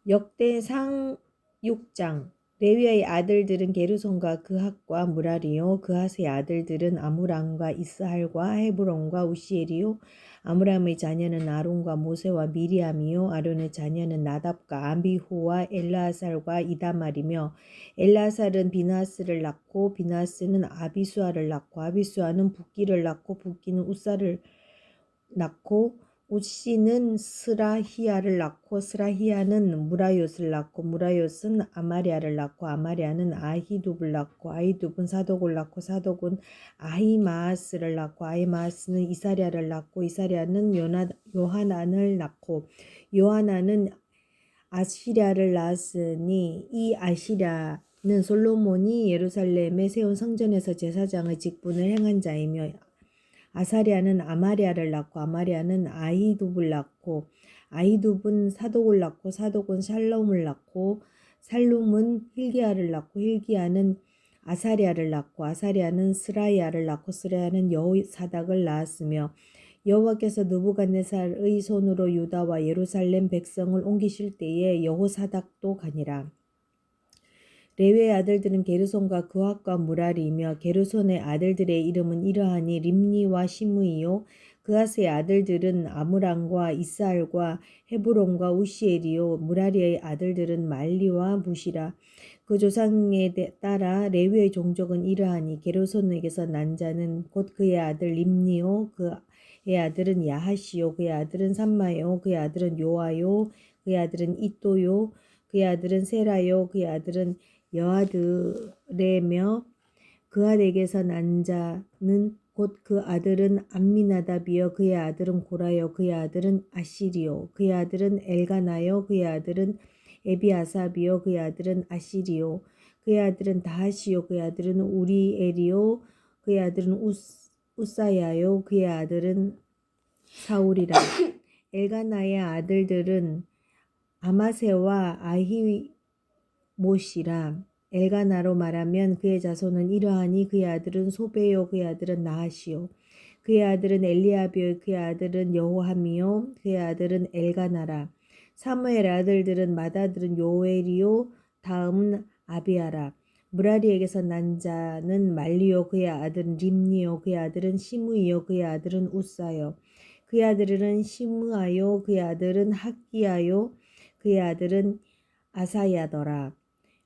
역대상 6장. 레위의 아들들은 게르손과 그핫과 무라리요. 그핫의 아들들은 아므람과 이스할과 헤브론과 우시엘이요. 아므람의 자녀는 아론과 모세와 미리암이요. 아론의 자녀는 나답과 아비후와 엘라살과 이다말이며, 엘라살은 비나스를 낳고 비나스는 아비수아를 낳고 아비수아는 붓기를 낳고 붓기는 우사를 낳고 우시는 스라히야를 낳고 스라히야는 무라요스를 낳고 무라요스는 아마리아를 낳고 아마리아는 아히둡을 낳고 아히둡은 사독을 낳고 사독은 아히마아스를 낳고 아히마아스는 이사랴를 낳고 이사랴는 요하난을 낳고 요하난은 아시랴를 낳았으니 이 아시랴는 솔로몬이 예루살렘에 세운 성전에서 제사장의 직분을 행한 자이며, 아사랴는 아마리아를 낳고 아마리아는 아히둡을 낳고 아히둡은 사독을 낳고 사독은 샬롬을 낳고 살룸은 hil기야를 낳고 hil기야는 아사랴를 낳고 아사랴는 스라야를 낳고 스라야는 여호사닥을 낳았으며, 여호와께서 느부갓네살의 손으로 유다와 예루살렘 백성을 옮기실 때에 여호사닥도 가니라. 레위의 아들들은 게르손과 그핫과 무라리이며, 게르손의 아들들의 이름은 이러하니 림니와 시므이요. 그핫의 아들들은 아므람과 이스할과 헤브론과 우시엘이요. 무라리의 아들들은 말리와 무시라. 그 조상에 따라 레위의 종족은 이러하니, 게르손에게서 난 자는 곧 그의 아들 림니요. 그의 아들은 야하시요. 그의 아들은 삼마요. 그의 아들은 요아요. 그의 아들은 이또요. 그의 아들은 세라요. 그의 아들은 여아드레며, 그아에게서 난 자는 곧 그 아들은 암미나답이요. 그의 아들은 고라요. 그의 아들은 아시리요. 그의 아들은 엘가나요. 그의 아들은 에비아삽이요. 그의 아들은 아시리요. 그의 아들은 다하시요. 그의 아들은 우리엘이요. 그의 아들은 우사야요. 그의 아들은 사울이라. 엘가나의 아들들은 아마세와 아히모시라. 엘가나로 말하면 그의 자손은 이러하니, 그의 아들은 소베요. 그의 아들은 나하시요. 그의 아들은 엘리아비요. 그의 아들은 여호함이요. 그의 아들은 엘가나라. 사무엘 아들들은 맏아들은 요엘이요. 다음은 아비아라. 무라리에게서 난 자는 말리요. 그의 아들은 림니요. 그의 아들은 시므이요. 그의 아들은 우사요. 그의 아들은 시므아요. 그의 아들은 학기야요. 그의 아들은 아사야더라.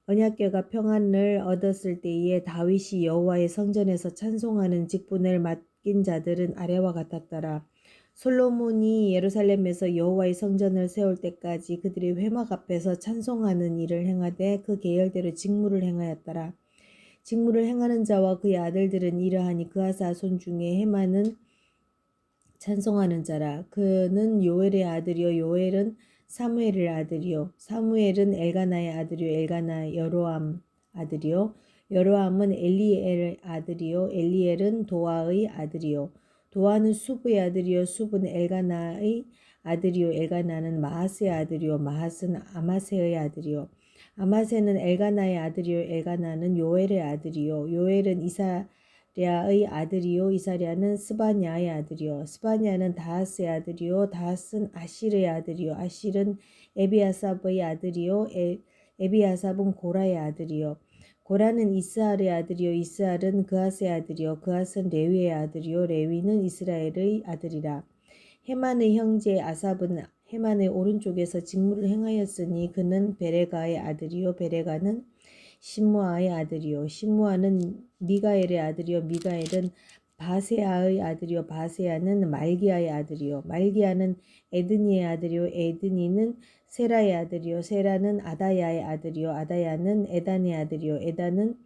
언약궤가 평안을 얻었을 때에 다윗이 여호와의 성전에서 찬송하는 직분을 맡긴 자들은 아래와 같았더라. 솔로몬이 예루살렘에서 여호와의 성전을 세울 때까지 그들이 회막 앞에서 찬송하는 일을 행하되 그 계열대로 직무를 행하였더라. 직무를 행하는 자와 그의 아들들은 이러하니, 그앗 자손 중에 헤만은 찬송하는 자라. 그는 요엘의 아들이요. 요엘은 사무엘의 아들이요. 사무엘은 엘가나의 아들이요. 엘가나 여로함 아들이요. 여로함은 엘리엘의 아들이요. 엘리엘은 도아의 아들이요. 도아는 수브의 아들이요. 수브는 엘가나의 아들이요. 엘가나는 마하스의 아들이요. 마하스는 아마세의 아들이요. 아마세는 엘가나의 아들이요. 엘가나는 요엘의 아들이요. 요엘은 이사랴의 아들이요. 이사랴는 스바냐의 아들이요. 스바냐는 다하스의 아들이요. 다하스는 아실의 아들이요. 아실은 에비아삽의 아들이요. 에비아삽은 고라의 아들이요. 고라는 이스할의 아들이요. 이스할은 그앗의 아들이요. 그앗은 레위의 아들이요. 레위는 이스라엘의 아들이라. 헤만의 형제 아삽은 헤만의 오른쪽에서 직무를 행하였으니, 그는 베레가의 아들이요. 베레가는 시므아의 아들이요. 시므아는 미가엘의 아들이요. 미가엘은 바세아의 아들이요. 바세아는 말기야의 아들이요. 말기야는 에드니의 아들이요. 에드니는 세라의 아들이요. 세라는 아다야의 아들이요. 아다야는 에단의 아들이요. 에단은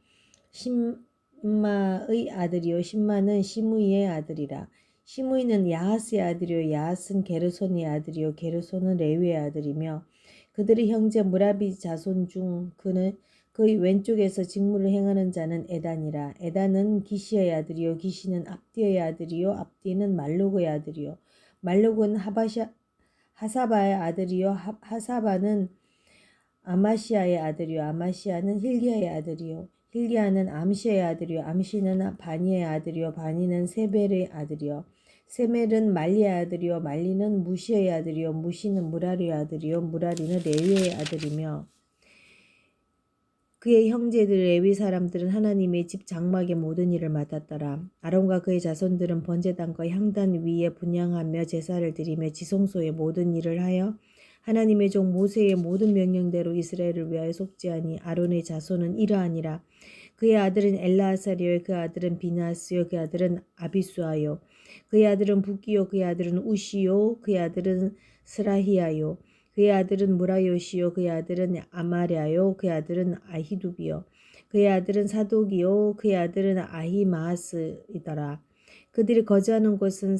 심마의 아들이요. 심마는 시므이의 아들이라. 시므이는 야하스의 아들이요. 야하스는 게르손의 아들이요. 게르손은 레위의 아들이며, 그들의 형제 무라비 자손 중 그의 왼쪽에서 직무를 행하는 자는 에단이라. 에단은 기시의 아들이요. 기시는 압디의 아들이요. 압디는 말록의 아들이요. 말록은 하사바의 아들이요. 하사바는 아마시아의 아들이요. 아마시아는 hil기야의 아들이요. hil기야는 암시의 아들이요. 암시는 바니의 아들이요. 바니는 세벨의 아들이요. 세멜은 말리의 아들이요 말리는 무시의 아들이요 무시는 무라리의 아들이요 무라리는 레위의 아들이며 그의 형제들 레위 사람들은 하나님의 집 장막의 모든 일을 맡았더라. 아론과 그의 자손들은 번제단과 향단 위에 분향하며 제사를 드리며 지성소의 모든 일을 하여 하나님의 종 모세의 모든 명령대로 이스라엘을 위하여 속죄하니 아론의 자손은 이러하니라. 그의 아들은 엘라아사리요 그 아들은 비나스요 그 아들은 아비수아요 그의 아들은 부기요 그의 아들은 우시요 그의 아들은 스라히야요 그의 아들은 무라요시요 그의 아들은 아마랴요 그의 아들은 아히두비요 그의 아들은 사독이요 그의 아들은 아히마아스이더라. 그들이 거주하는 곳은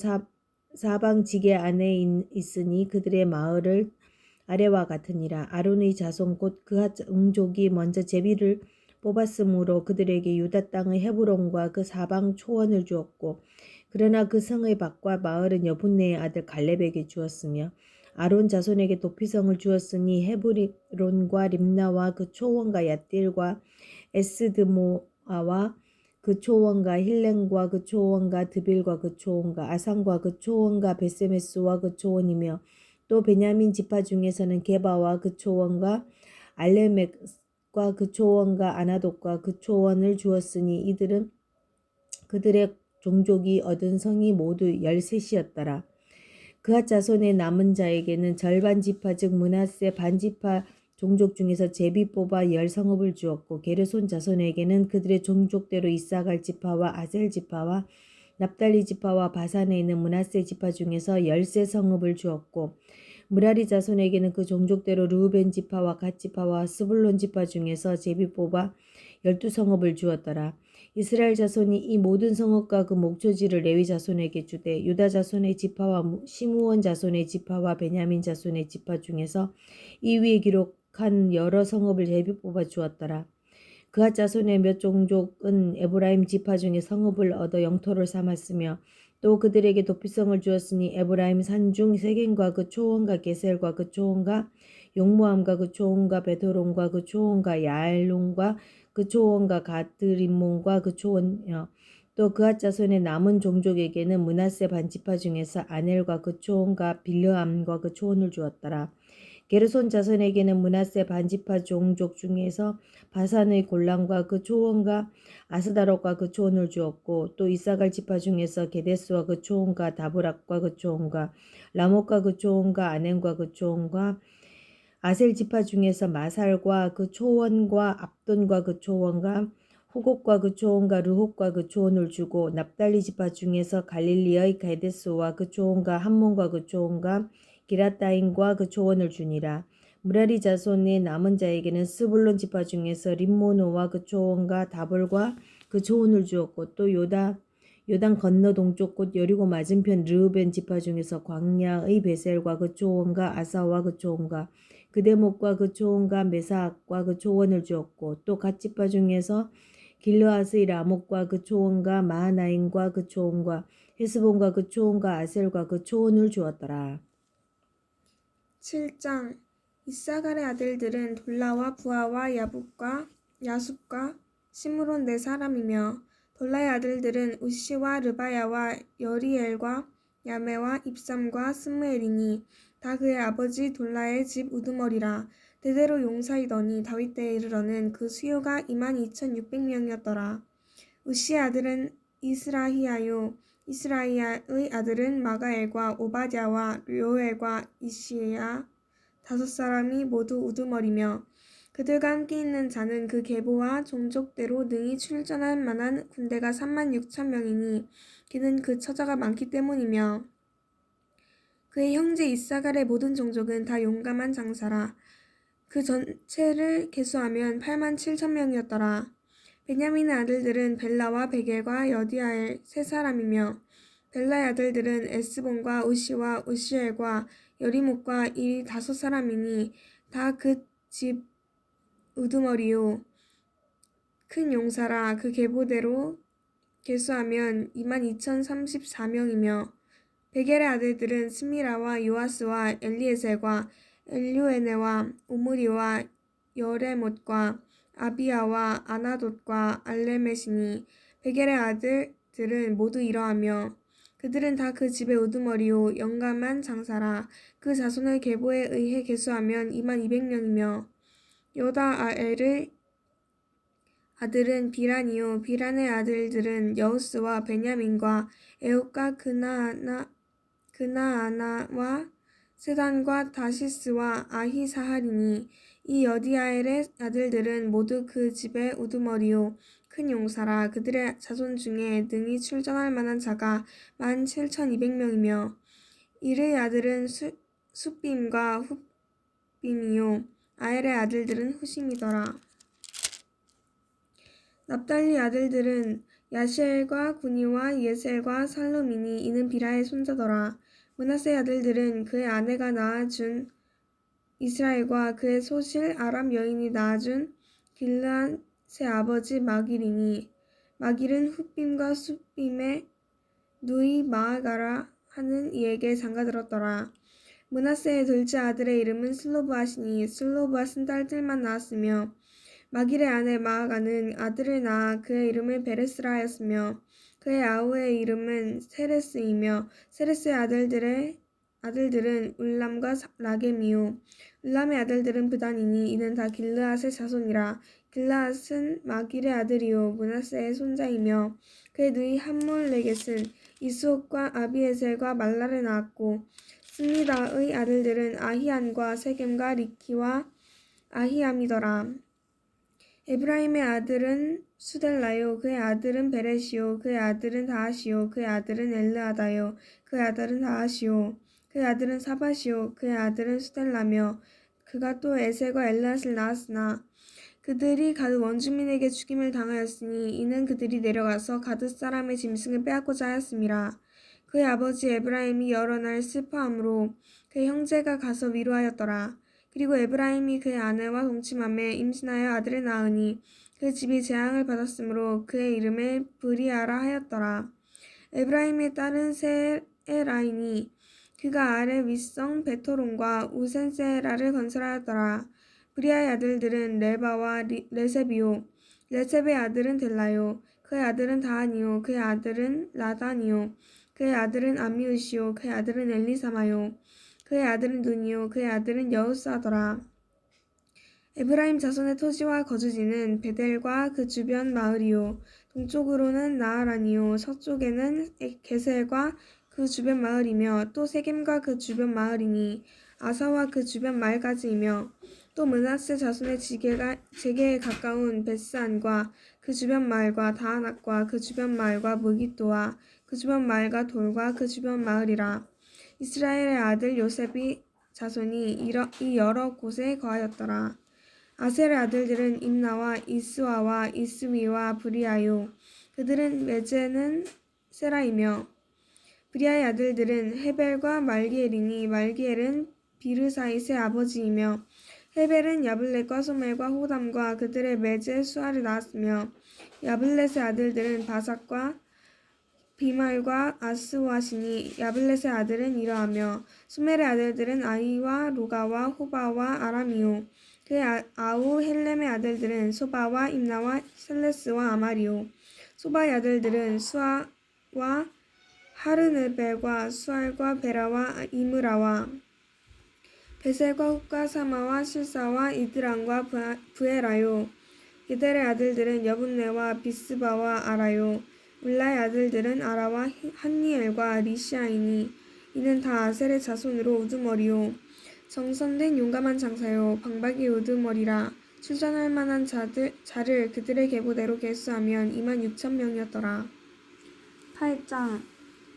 사방 지게 안에 있으니 그들의 마을을 아래와 같으니라. 아론의 자손 곧 그핫 응족이 먼저 제비를 뽑았으므로 그들에게 유다 땅의 헤브론과 그 사방 초원을 주었고 그러나 그 성의 밭과 마을은 여분네의 아들 갈렙에게 주었으며 아론 자손에게 도피성을 주었으니 헤브론과 림나와 그 초원과 얏딜과 에스드모아와 그 초원과 힐렘과 그 초원과 드빌과 그 초원과 아산과 그 초원과 베세메스와 그 초원이며 또 베냐민 지파 중에서는 게바와 그 초원과 알레멕과 그 초원과 아나돗과 그 초원을 주었으니 이들은 그들의 종족이 얻은 성이 모두 13이었더라. 그핫 자손의 남은 자에게는 절반 지파 즉 므낫세 반지파 종족 중에서 제비 뽑아 10성읍을 주었고 게르손 자손에게는 그들의 종족대로 이사갈 지파와 아셀 지파와 납달리 지파와 바산에 있는 므낫세 지파 중에서 13성읍을 주었고 무라리 자손에게는 그 종족대로 르우벤 지파와 갓 지파와 스불론 지파 중에서 제비 뽑아 12성읍을 주었더라. 이스라엘 자손이 이 모든 성읍과 그 목초지를 레위 자손에게 주되 유다 자손의 지파와 시므온 자손의 지파와 베냐민 자손의 지파 중에서 이 위에 기록한 여러 성읍을 제비 뽑아 주었더라. 그핫 자손의 몇 종족은 에브라임 지파 중에 성읍을 얻어 영토를 삼았으며 또 그들에게 도피성을 주었으니 에브라임 산중 세겐과 그 초원과 게셀과 그 초원과 용모함과 그 초원과 베토론과 그 초원과 야알론과 그 초원과 가드림몬과 그 초원이요. 또 그핫 자손의 남은 종족에게는 므낫세 반지파 중에서 아넬과 그 초원과 빌르암과 그 초원을 주었더라. 게르손 자손에게는 므낫세 반지파 종족 중에서 바산의 골란과 그 초원과 아스다롯과 그 초원을 주었고 또 이사갈 지파 중에서 게데스와 그 초원과 다브락과 그 초원과 라못과 그 초원과 아넨과 그 초원과 아셀 지파 중에서 마살과 그 초원과 압돈과 그 초원과 후곡과 그 초원과 르홉과 그 초원을 주고 납달리 지파 중에서 갈릴리의 게데스와 그 초원과 함몬과 그 초원과 기라타임과 그 초원을 주니라. 무라리 자손의 남은 자에게는 스불론 지파 중에서 림모노와 그 초원과 다볼과 그 초원을 주었고 또 요단 건너 동쪽 곳 여리고 맞은편 르우벤 지파 중에서 광야의 베셀과 그 초원과 아사와 그 초원과 그대목과 그 초원과 메사악과 그 초원을 주었고 또 갓 지파 중에서 길르앗의 라목과 그 초원과 마하나임과 그 초원과 헤스본과 그 초원과 아셀과 그 초원을 주었더라. 7장 이사갈의 아들들은 돌라와 부하와 야붓과 야sup과 시므론 네 사람이며 돌라의 아들들은 우시와 르바야와 여리엘과 야메와 입삼과 스무엘이니 다 그의 아버지 돌라의 집 우두머리라. 대대로 용사이더니 다윗 때에 이르러는 그 수요가 22,600명이었더라. 우시의 아들은 이스라히야요 이스라히야의 아들은 마가엘과 오바댜와 요엘과 이시야 5사람이 모두 우두머리며 그들과 함께 있는 자는 그 계보와 종족대로 능히 출전할 만한 군대가 36,000명이니 그는 그 처자가 많기 때문이며 그의 형제 이사갈의 모든 종족은 다 용감한 장사라. 그 전체를 계수하면 87,000명이었더라. 베냐민의 아들들은 벨라와 베겔과 여디아엘 3사람이며 벨라의 아들들은 에스본과 우시와 우시엘과 여리목과 이 5사람이니 다 그 집 우두머리요. 큰 용사라. 그 계보대로 계수하면 22,034명이며 베겔의 아들들은 스미라와 요아스와 엘리에셀과 엘류에네와 오므리와 여레못과 아비야와 아나돗과 알레메시니 베겔의 아들들은 모두 이러하며 그들은 다 그 집의 우두머리요 영감한 장사라. 그 자손을 계보에 의해 계수하면 22,000명이며 요다아엘의 아들은 비란이요 비란의 아들들은 여우스와 베냐민과 에웃과 그나아나와 스단과 다시스와 아히사할이니 이 여디아엘의 아들들은 모두 그 집의 우두머리요 큰 용사라. 그들의 자손 중에 능히 출전할 만한 자가 17,200명이며 이르의 아들은 숫빔과 훗빔이요 아엘의 아들들은 후심이더라. 납달리 아들들은 야시엘과 구니와 예셀과 살루미니 이는 비라의 손자더라. 므낫세의 아들들은 그의 아내가 낳아준 이스라엘과 그의 소실 아람 여인이 낳아준 길르앗의 아버지 마길이니 마길은 훗빔과 숫빔의 누이 마아가라 하는 이에게 장가들었더라. 므낫세의 둘째 아들의 이름은 슬로브앗이니 슬로브앗은 딸들만 낳았으며 마길의 아내 마아가는 아들을 낳아 그의 이름을 베레스라 하였으며 그의 아우의 이름은 세레스이며 세레스의 아들들은 울람과 라겜이요 울람의 아들들은 브단이니 이는 다 길르앗의 자손이라. 길르앗은 마길의 아들이요 므낫세의 손자이며 그의 누이 함몰레겟은 이스옥과 아비에셀과 말라를 낳았고 스미다의 아들들은 아히안과 세겜과 리키와 아히암이더라. 에브라임의 아들은 수델라요 그의 아들은 베레시요 그의 아들은 다하시요 그의 아들은 엘르아다요 그의 아들은 다하시요 그의 아들은 사바시요 그의 아들은 수델라며 그가 또 에셀과 엘르앗을 낳았으나 그들이 가드 원주민에게 죽임을 당하였으니 이는 그들이 내려가서 가드 사람의 짐승을 빼앗고자 하였음이라. 그의 아버지 에브라임이 여러 날 슬퍼함으로 그의 형제가 가서 위로하였더라. 그리고 에브라임이 그의 아내와 동침함에 임신하여 아들을 낳으니 그 집이 재앙을 받았으므로 그의 이름을 브리아라 하였더라. 에브라임의 딸은 세에라이니 그가 아래 윗성 베토론과 우센세라를 건설하였더라. 브리아의 아들들은 레바와 레셉이요 레셉의 아들은 델라요 그의 아들은 다하니요 그의 아들은 라다니요 그의 아들은 아미우시요 그의 아들은 엘리사마요 그의 아들은 눈이요 그의 아들은 여우사더라. 에브라임 자손의 토지와 거주지는 베델과 그 주변 마을이요 동쪽으로는 나아란이요 서쪽에는 게셀과 그 주변 마을이며 또 세겜과 그 주변 마을이니 아사와 그 주변 마을까지이며 또 므낫세 자손의 제게에 가까운 베스안과 그 주변 마을과 다하낙과 그 주변 마을과 무깃도와 그 주변 마을과 돌과 그 주변 마을이라. 이스라엘의 아들 요셉이 자손이 이 여러 곳에 거하였더라. 아셀의 아들들은 임나와 이스와와 이스위와 브리아요 그들은 메제는 세라이며 브리아의 아들들은 헤벨과 말기엘이니 말기엘은 비르사잇의 아버지이며 헤벨은 야블렛과 소멜과 호담과 그들의 메제 수아를 낳았으며 야블렛의 아들들은 바삭과 비말과 아스와시니 야블렛의 아들은 이러하며 소멜의 아들들은 아이와 루가와 호바와 아람이요 그의 아우 헬렘의 아들들은 소바와 임나와 셀레스와 아마리요 소바의 아들들은 수아와 하르느벨과 수알과 베라와 이므라와 베셀과 훗과 사마와 실사와 이드랑과 부에라요 게델의 아들들은 여분네와 비스바와 아라요 울라의 아들들은 아라와 한니엘과 리시아이니 이는 다 아셀의 자손으로 우두머리요 정선된 용감한 장사요 방박이 우두머리라. 출전할 만한 자를 그들의 계보대로 계수하면 26,000명이었더라. 8장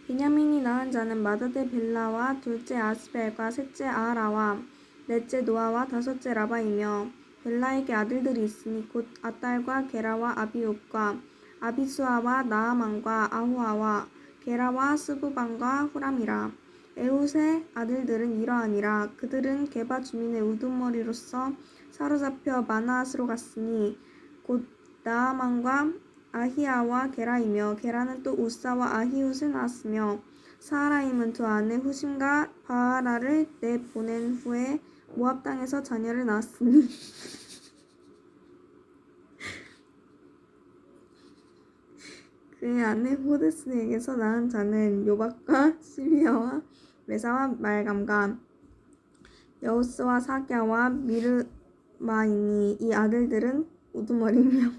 베냐민이 낳은 자는 마다데 벨라와 둘째 아스벨과 셋째 아하라와 넷째 노아와 다섯째 라바이며 벨라에게 아들들이 있으니 곧 아딸과 게라와 아비옷과 아비수아와 나아만과 아후아와 게라와 스부반과 후람이라. 에웃의 아들들은 이러하니라. 그들은 게바 주민의 우두머리로서 사로잡혀 마나앗으로 갔으니 곧 나아만과 아히야와 게라이며 게라는 또 우사와 아히웃을 낳았으며 사하라임은 두 아내 후심과 바하라를 내보낸 후에 모압 땅에서 자녀를 낳았으니 그의 아내 호데스에게서 낳은 자는 요박과 시비아와 메사와 말감과 여우스와 사갸와 미르마이니. 이 아들들은 우두머리며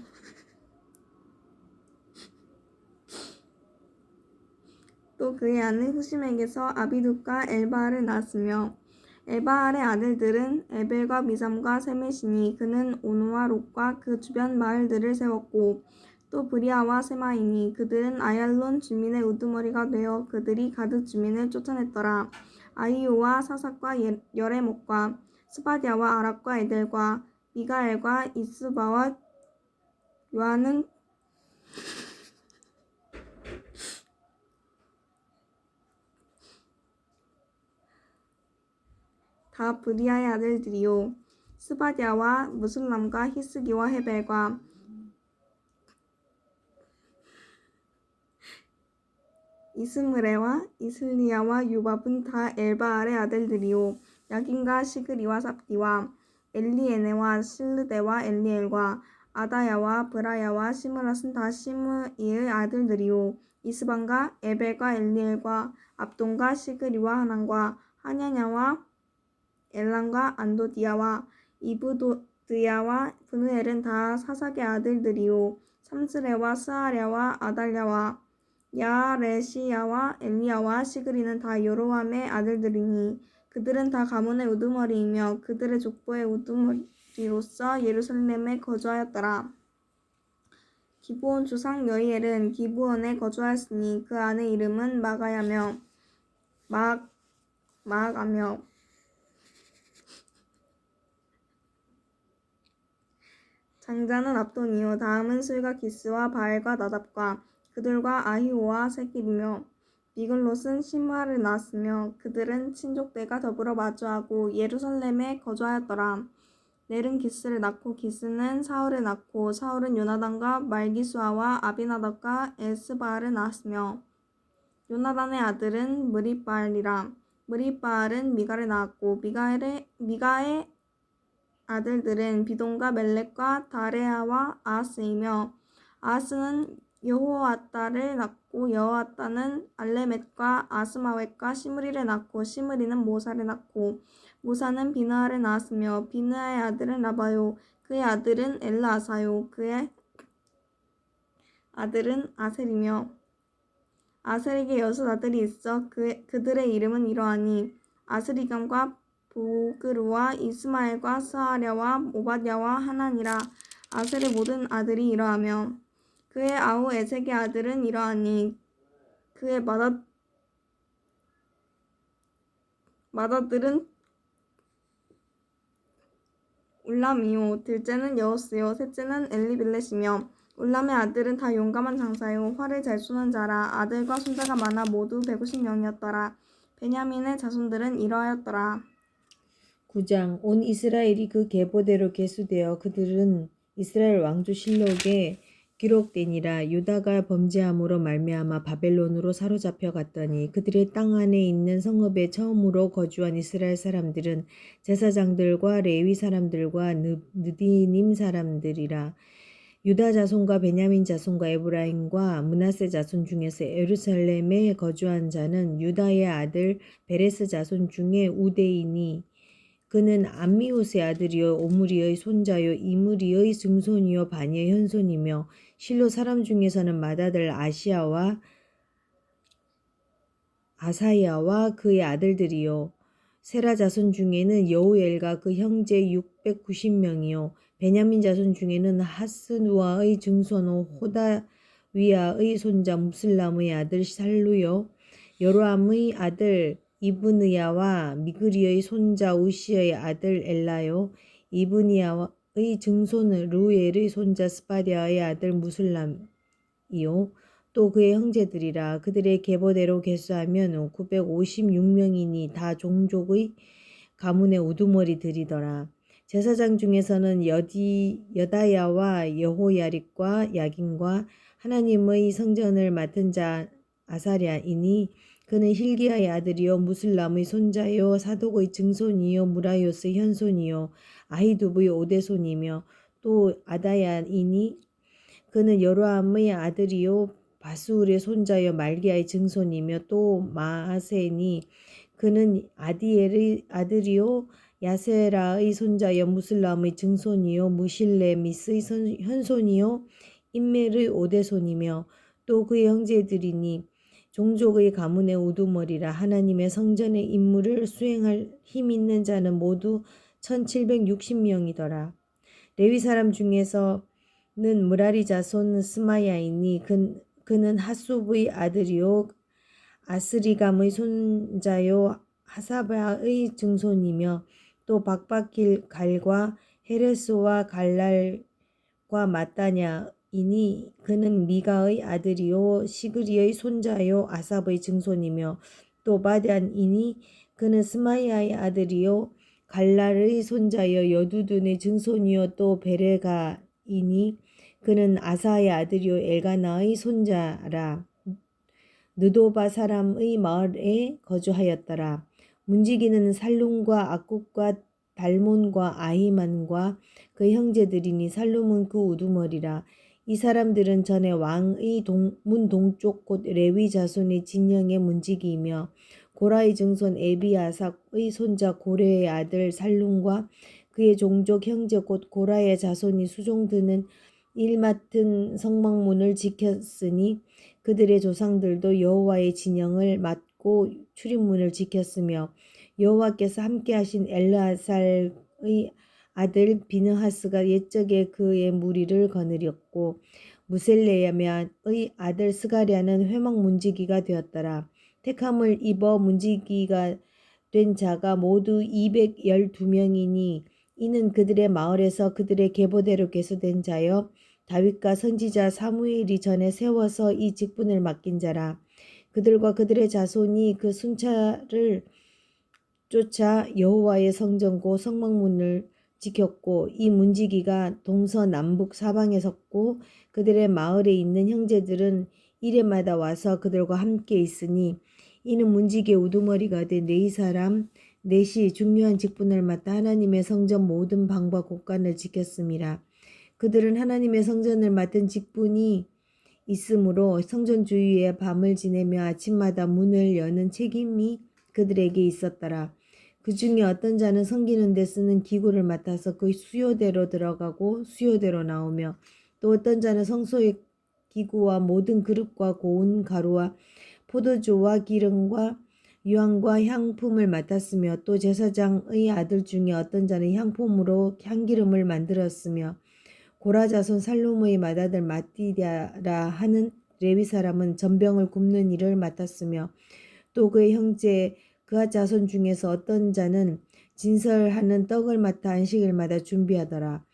또 그의 아내 후심에게서 아비둡과 엘바알을 낳았으며 엘바알의 아들들은 에벨과 미삼과 세메시니. 그는 오노와 롯과 그 주변 마을들을 세웠고 또 브리아와 세마이니. 그들은 아얄론 주민의 우두머리가 되어 그들이 가드 주민을 쫓아냈더라. 아히오와 사삭과 여레목과 스바디아와 아락과 에델과 미가엘과 이스바와 요한은 다 브리아의 아들들이요. 스바디아와 무술람과 히스기와 헤벨과 이스므레와 이슬리야와 유밥은 다 엘바알의 아들들이요. 야긴과 시그리와 삽디와 엘리에네와 실르데와 엘리엘과 아다야와 브라야와 시므랏은 다 시므이의 아들들이요. 이스반과 에벨과 엘리엘과 압돈과 시그리와 하난과 하냐냐와 엘란과 안도디아와 이브도드야와 브누엘은 다 사삭의 아들들이요. 삼스레와 스아랴와 아달랴와 야레시야와 엘리야와 시그리는 다 여로함의 아들들이니. 그들은 다 가문의 우두머리이며 그들의 족보의 우두머리로서 예루살렘에 거주하였더라. 기브온 주상 여이엘은 기브온에 거주하였으니 그 아내 이름은 마악아며 장자는 압돈이요. 다음은 술과 기스와 바알과 나답과 그들과 아히오와 세길이며 미글롯은 시므아를 낳았으며 그들은 친족들과 더불어 마주하고 예루살렘에 거주하였더라. 넬은 기스를 낳고 기스는 사울을 낳고 사울은 요나단과 말기수아와 아비나답과 에스바알을 낳았으며 요나단의 아들은 무리바알이라. 무리바알은 미가를 낳았고 미가의 아들들은 비돈과 멜렉과 다레아와 아하스이며 아하스는 여호아따를 낳고 여호아따는 알레멧과 아스마웻과 시므리를 낳고 시므리는 모사를 낳고 모사는 비느하를 낳았으며 비느하의 아들은 라바요. 그의 아들은 엘르아사요. 그의 아들은 아셀이며 아셀에게 6 아들이 있어 그들의 이름은 이러하니 아스리감과 보그루와 이스마엘과 스아랴와 오바댜와 하나니라. 아셀의 모든 아들이 이러하며 그의 아우 에색의 아들은 이러하니 그의 맏아들은 울람이요. 둘째는 여호스요. 셋째는 엘리빌렛이며 울람의 아들은 다 용감한 장사요. 활을 잘 쏘는 자라. 아들과 손자가 많아 모두 150명이었더라. 베냐민의 자손들은 이러하였더라. 9장 온 이스라엘이 그 계보대로 계수되어 그들은 이스라엘 왕조 실록에 기록되니라. 유다가 범죄함으로 말미암아 바벨론으로 사로잡혀 갔더니 그들의 땅 안에 있는 성읍에 처음으로 거주한 이스라엘 사람들은 제사장들과 레위 사람들과 느디님 사람들이라. 유다 자손과 베냐민 자손과 에브라임과 므낫세 자손 중에서 예루살렘에 거주한 자는 유다의 아들 베레스 자손 중에 우대이니 그는 암미옷의 아들이요 오므리의 손자요 이므리의 증손이요 바니의 현손이며 실로 사람 중에서는 맏아들 아사야와 그의 아들들이요 세라 자손 중에는 여우엘과 그 형제 690명이요 베냐민 자손 중에는 하스누아의 증손 호다위아의 손자 무슬람의 아들 살루요 여로함의 아들 이브느야와 미그리의 손자 우시의 아들 엘라요 이브니야의 증손 루엘의 손자 스바디아의 아들 무슬람이요 또 그의 형제들이라. 그들의 계보대로 계수하면 956명이니 다 종족의 가문의 우두머리들이더라. 제사장 중에서는 여다야와 여호야립과 야긴과 하나님의 성전을 맡은 자 아사랴이니 그는 힐기야의 아들이요 무슬람의 손자요 사독의 증손이요 무라요스의 현손이요 아히두브의 오대손이며 또 아다야이니 그는 여로함의 아들이요 바수울의 손자여 말기야의 증손이며 또 마아센이 그는 아디엘의 아들이요 야세라의 손자여 무슬람의 증손이요 무실레미스의 현손이요 인멜의 오대손이며 또 그의 형제들이니 종족의 가문의 우두머리라. 하나님의 성전의 임무를 수행할 힘 있는 자는 모두 1760명이더라. 레위 사람 중에서는 무라리 자손 스마야이니 그는 하숲의 아들이요 아스리감의 손자요 하사바의 증손이며 또 박박갈과 헤레스와 갈랄과 마따냐이니 그는 미가의 아들이요 시그리의 손자요 아삽의 증손이며 또 바단이니 그는 스마야의 아들이요 갈랄의 손자여 여두둔의 증손이요 또 베레가이니 그는 아사의 아들이요 엘가나의 손자라. 느도바 사람의 마을에 거주하였더라. 문지기는 살룸과 악국과 달몬과 아히만과 그 형제들이니 살룸은 그 우두머리라. 이 사람들은 전에 왕의 문 동쪽 곧 레위 자손의 진영의 문지기이며 고라의 증손 에비아삭의 손자 고레의 아들 살룸과 그의 종족 형제 곧 고라의 자손이 수종드는 일 맡은 성막문을 지켰으니 그들의 조상들도 여호와의 진영을 맡고 출입문을 지켰으며 여호와께서 함께하신 엘르아살의 아들 비느하스가 옛적에 그의 무리를 거느렸고 무셀레야의 아들 스가랴는 회막 문지기가 되었더라. 택함을 입어 문지기가 된 자가 모두 212명이니 이는 그들의 마을에서 그들의 계보대로 계수된 자여 다윗과 선지자 사무엘이 전에 세워서 이 직분을 맡긴 자라. 그들과 그들의 자손이 그 순찰을 쫓아 여호와의 성전고 성막문을 지켰고 이 문지기가 동서남북 사방에 섰고 그들의 마을에 있는 형제들은 이레마다 와서 그들과 함께 있으니 이는 문지기의 우두머리가 된 네 사람 넷이 중요한 직분을 맡아 하나님의 성전 모든 방과 곳간을 지켰음이라. 그들은 하나님의 성전을 맡은 직분이 있으므로 성전 주위에 밤을 지내며 아침마다 문을 여는 책임이 그들에게 있었더라. 그 중에 어떤 자는 섬기는 데 쓰는 기구를 맡아서 그 수요대로 들어가고 수요대로 나오며 또 어떤 자는 성소의 기구와 모든 그릇과 고운 가루와 포도주와 기름과 유황과 향품을 맡았으며 또 제사장의 아들 중에 어떤 자는 향품으로 향기름을 만들었으며 고라 자손 살룸의 맏아들 마띠랴라 하는 레위 사람은 전병을 굽는 일을 맡았으며 또 그의 형제 그하 자손 중에서 어떤 자는 진설하는 떡을 맡아 안식일마다 준비하더라.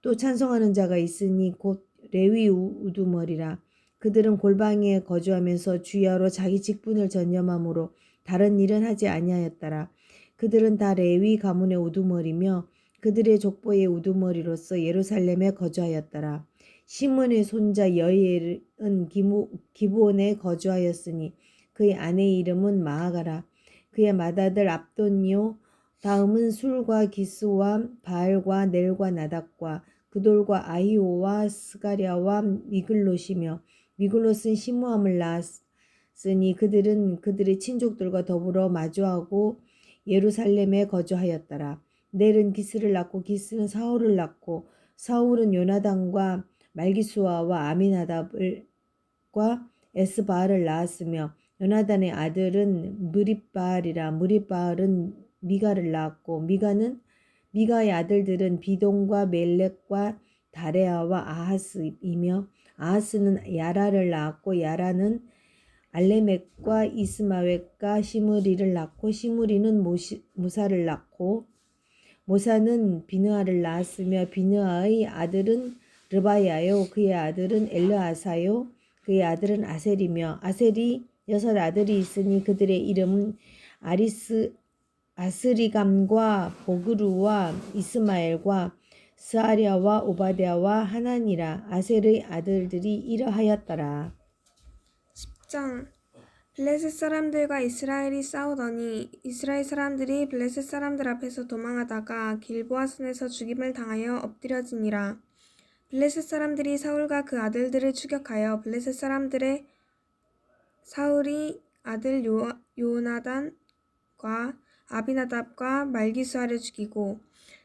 또 찬송하는 자가 있으니 곧 레위 우두머리라. 그들은 골방에 거주하면서 주야로 자기 직분을 전념함으로 다른 일은 하지 아니하였더라. 그들은 다 레위 가문의 우두머리며 그들의 족보의 우두머리로서 예루살렘에 거주하였더라. 시므의 손자 여엘은 기브온에 거주하였으니 그의 아내의 이름은 마아가라. 그의 맏아들 압돈이요 다음은 술과 기스와 바알과 넬과 나답과 그돌과 아히오와 스가랴와 미글롯이며 미글롯은 시므함을 낳았으니 그들은 그들의 친족들과 더불어 마주하고 예루살렘에 거주하였더라. 넬은 기스를 낳고 기스는 사울을 낳고 사울은 요나단과 말기수아와 아미나답과 에스바알을 낳았으며 요나단의 아들은 무립바알이라. 무립바알은 미가를 낳았고 미가의 아들들은 비동과 멜렉과 다레아와 아하스이며 아하스는 야라를 낳았고 야라는 알레멕과 이스마웻과 시므리를 낳고 시므리는 모사를 낳고 모사는 비느하를 낳았으며 비느하의 아들은 르바야요 그의 아들은 엘르아사요 그의 아들은 아셀이며 아셀이 6 아들이 있으니 그들의 이름은 아스리감과 보그루와 이스마엘과 스아랴와 오바댜와 하나니라. 아셀의 아들들이 이러하였더라. 10장 블레셋 사람들과 이스라엘이 싸우더니 이스라엘 사람들이 블레셋 사람들 앞에서 도망하다가 길보아산에서 죽임을 당하여 엎드려지니라. 블레셋 사람들이 사울과 그 아들들을 추격하여 블레셋 사람들의 사울이 아들 요나단과 아비나답과 말기수아를 죽이고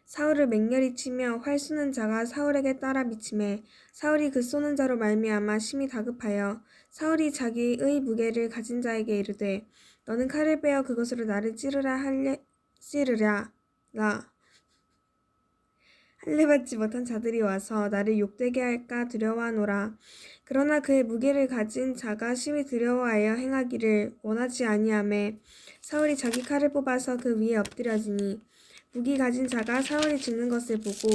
사울을 맹렬히 치며 활 쏘는 자가 사울에게 따라 미치매 사울이 그 쏘는 자로 말미암아 심히 다급하여 사울이 자기의 무게를 가진 자에게 이르되 너는 칼을 빼어 그것으로 나를 찌르라 할례받지 못한 자들이 와서 나를 욕되게 할까 두려워하노라. 그러나 그의 무게를 가진 자가 심히 두려워하여 행하기를 원하지 아니하매 사울이 자기 칼을 뽑아서 그 위에 엎드려지니 무기 가진 자가 사울이 죽는 것을 보고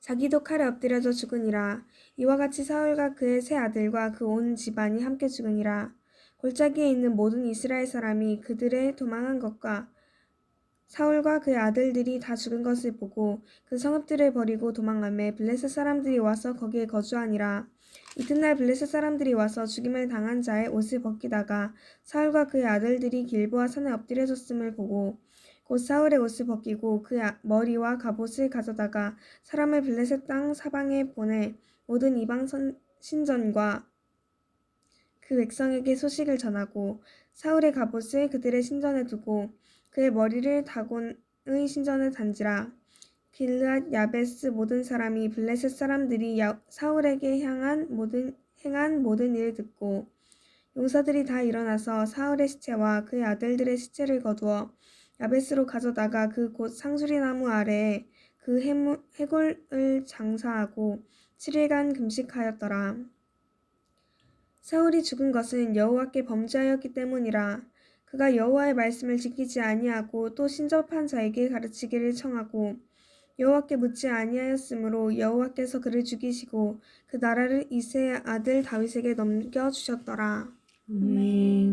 자기도 칼에 엎드려져 죽으니라. 이와 같이 사울과 그의 세 아들과 그 온 집안이 함께 죽으니라. 골짜기에 있는 모든 이스라엘 사람이 그들의 도망한 것과 사울과 그의 아들들이 다 죽은 것을 보고 그 성읍들을 버리고 도망하매 블레셋 사람들이 와서 거기에 거주하니라. 이튿날 블레셋 사람들이 와서 죽임을 당한 자의 옷을 벗기다가 사울과 그의 아들들이 길보아 산에 엎드려졌음을 보고 곧 사울의 옷을 벗기고 그 머리와 갑옷을 가져다가 사람을 블레셋 땅 사방에 보내 모든 이방 신전과 그 백성에게 소식을 전하고 사울의 갑옷을 그들의 신전에 두고 그의 머리를 다곤의 신전에 단지라. 길르앗 야베스 모든 사람이 블레셋 사람들이 사울에게 행한 모든 일을 듣고 용사들이 다 일어나서 사울의 시체와 그의 아들들의 시체를 거두어 야베스로 가져다가 그 곧 상수리나무 아래에 그 해골을 장사하고 7일간 금식하였더라. 사울이 죽은 것은 여호와께 범죄하였기 때문이라. 그가 여호와의 말씀을 지키지 아니하고 또 신접한 자에게 가르치기를 청하고 여호와께 묻지 아니하였으므로 여호와께서 그를 죽이시고 그 나라를 이새의 아들 다윗에게 넘겨주셨더라. 아멘.